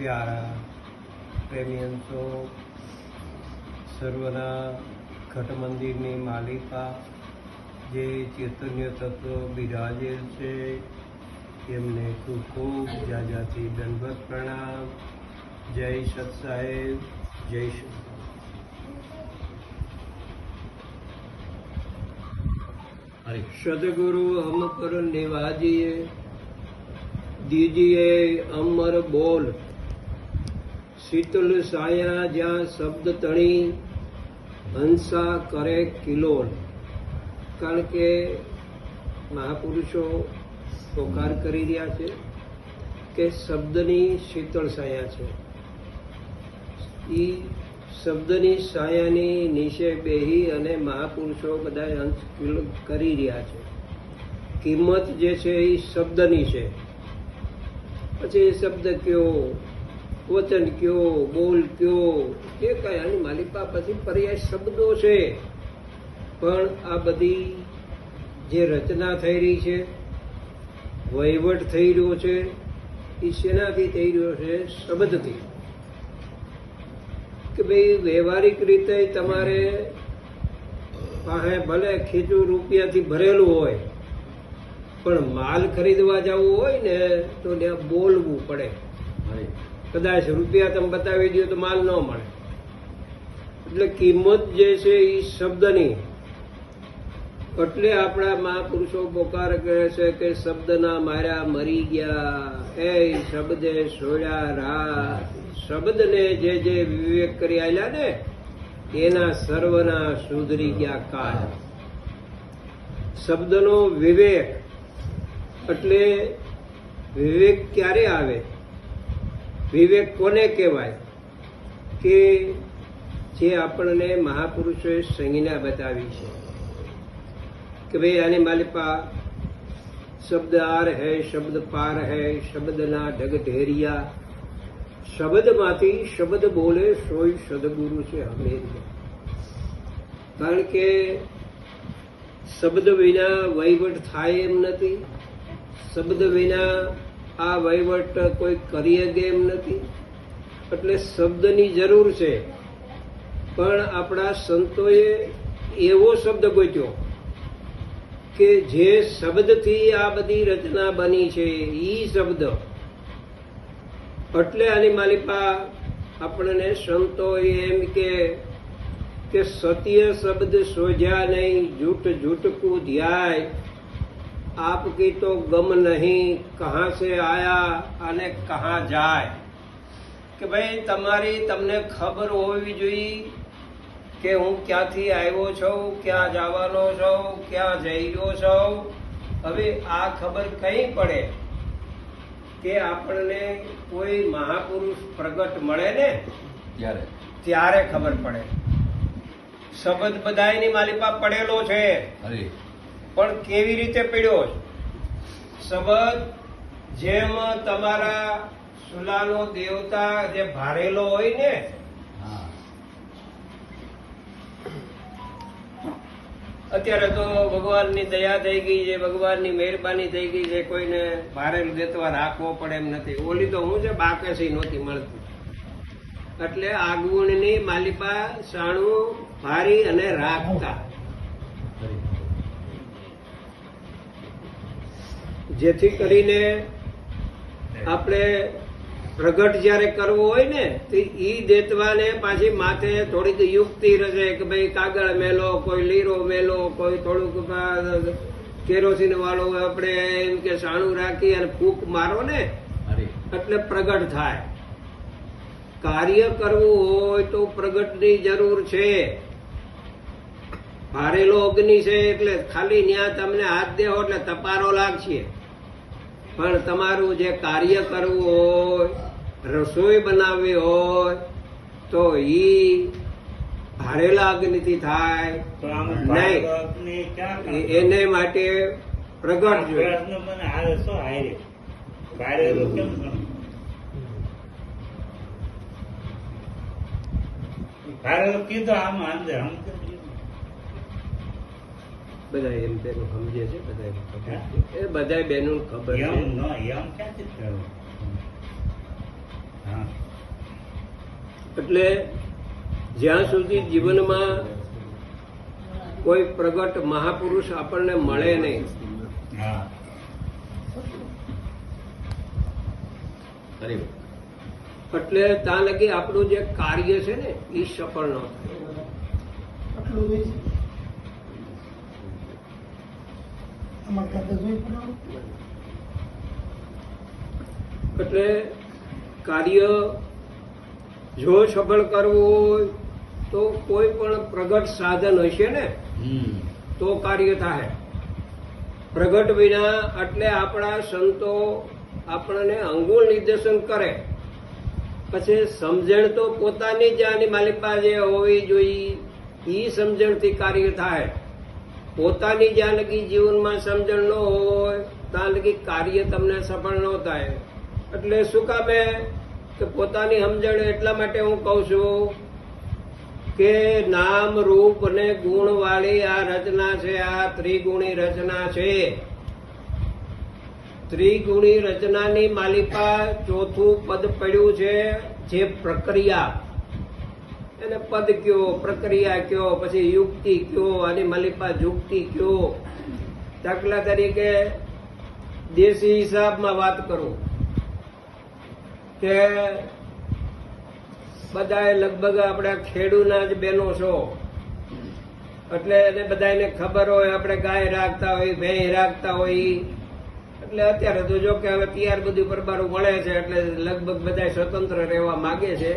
प्यारा प्रेमियंसो सर्वना घट मंदिर मालिका जे चैतन्य तत्व बिराजेल छे एमने खूब खूब जाजाती दंडवत प्रणाम। जय सत्साहेब, जय सत। सदगुरु हम पर निवाजिए, दीजिए अमर बोल। शीतल साया ज्या शब्द तणी, हंसा करे किलोल। कारण के महापुरुषो પોકાર કરી રહ્યા છે કે શબ્દની શીતળ છાયા છે। એ શબ્દની છાયાની નીચે બેહી અને મહાપુરુષો બધા અંશ કરી રહ્યા છે। કિંમત જે છે એ શબ્દની છે। પછી એ શબ્દ કયો, વચન કયો, બોલ કયો, જે કઈ આની માલિકા પછી પર્યાય શબ્દો છે। પણ આ બધી જે રચના થઈ રહી છે, વહીવટ થઈ રહ્યો છે, એ શેનાથી થઈ રહ્યો છે? શબ્દથી। કે ભાઈ વ્યવહારિક રીતે તમારે પાસે ભલે ખીચું રૂપિયાથી ભરેલું હોય, પણ માલ ખરીદવા જવું હોય ને તો ત્યાં બોલવું પડે। કદાચ રૂપિયા તમે બતાવી દો તો માલ ન મળે। એટલે કિંમત જે છે એ શબ્દની। એટલે આપણા મહાપુરુષો પોકાર કરે છે કે શબ્દના માર્યા મરી ગયા, એ શબ્દે સોળ્યા રાત। શબ્દને જે વિવેક કરી આલ્યા ને એના સર્વના સુધરી ગયા કાળ। શબ્દનો વિવેક એટલે વિવેક ક્યારે આવે? વિવેક કોને કહેવાય? કે જે આપણને મહાપુરુષોએ સંજ્ઞા बतावी છે कि भाई आने मालिपा शब्द आर है, शब्द पार है, शब्द ना ढग ढेरिया। शब्द माथी शब्द बोले सोई सदगुरु से हमेरिया। कारण के शब्द विना वहीवट थाय एम नथी। शब्द विना आ वहीवट कोई करी શકે એમ નથી। એટલે શબ્દની જરૂર છે। પણ આપણા સંતોએ એવો શબ્દ ગોત્યો કે જે શબ્દથી આ બધી રચના બની છે, ઈ શબ્દ। એટલે આની માલિકા આપણને સંતોએ એમ કે સત્ય શબ્દ સોજ્યા નહીં, झूठ झूठ को ध्याय। आपकी तो गम नहीं, कहाँ से आया અને कहाँ जाए। કે ભાઈ તમારી તમને ખબર હોવી જોઈએ કે હું ક્યાંથી આવ્યો છું, ક્યાં જવાનો છું, ક્યાં જઈ રહ્યો છું। હવે આ ખબર કઈ પડે કે આપણને કોઈ મહાપુરુષ પ્રગટ મળે ને ત્યારે ખબર પડે। શબ્દ બધાયની માલિપા પડેલો છે, પણ કેવી રીતે પડ્યો? શબ્દ જેમ તમારા સુલાનો દેવતા જે ભારેલો હોય ને, અત્યારે તો ભગવાનની દયા થઈ ગઈ છે, ભગવાનની મહેરબાની થઈ ગઈ છે, કોઈને ભારેલું દેતવા રાખવો પડે એમ નથી। ઓલી તો હું છે બાકસી નહોતી મળતી। એટલે આગુણની માલિપા સાણું ભારી અને રાખતા, જેથી કરીને આપણે પ્રગટ જયારે કરવો હોય ને તો ઈ દેતવાને પાછી માથે થોડીક યુક્તિ રચે કે ભાઈ કાગળ મેલો, કોઈ લીરો મેલો, કોઈ થોડુંક કેરોસીન વાળું આપણે એમ કે સાણું રાખી અને ફૂંક મારો ને એટલે પ્રગટ થાય। કાર્ય કરવું હોય તો પ્રગટની જરૂર છે। ભારેલો અગ્નિ છે એટલે ખાલી ન્યા તમને હાથ દેવો એટલે તપારો લાગશે, પણ તમારું જે કાર્ય કરવું હોય, રસોઈ બનાવવી હોય તો ઈ ભારેલા અગ્નિથી થાય નહીં। એને માટે પ્રગટ જોઈએ। બધા એમ તેનું સમજે છે, બધા ખબર છે, એ બધા બેનું ખબર છે। એટલે જ્યાં સુધી જીવનમાં કોઈ પ્રગટ મહાપુરુષ આપણને મળે નહીં, હા એટલે ત્યાં લગી આપણું જે કાર્ય છે ને એ સફળ ન થાય. એટલે કાર્ય જો સફળ કરવું હોય તો કોઈ પણ પ્રગટ સાધન હશે ને તો કાર્ય થાય. પ્રગટ વિના એટલે આપણા સંતો આપણને અંગુલ નિર્દેશન કરે, પછી સમજણ તો પોતાની જ આની માલિકા જે હોવી જોઈએ એ સમજણથી કાર્ય થાય. પોતાની જ્યાં લગી જીવનમાં સમજણ ન હોય ત્યાં લગી કાર્ય તમને સફળ ન થાય. એટલે શું કામે કે પોતાની સમજણ એટલા માટે હું કહું છું કે નામ રૂપ અને ગુણ વાળી આ રચના છે, આ ત્રિગુણી રચના છે. ત્રિગુણી રચનાની માલિકા ચોથું પદ પડ્યું છે જે પ્રક્રિયા, એને પદ કયો, પ્રક્રિયા કયો, પછી યુક્તિ કયો, આની માલિકા યુક્તિ કયો. દાખલા તરીકે દેશી હિસાબમાં વાત કરું કે બધાએ લગભગ આપણે ખેડૂના જ બહેનો છો, એટલે એને બધાને ખબર હોય આપણે ગાય રાખતા હોય, ભેંસ રાખતા હોય. એટલે અત્યારે તો જો કે હવે તૈયાર બધું પરબારું મળે છે એટલે લગભગ બધા સ્વતંત્ર રહેવા માંગે છે.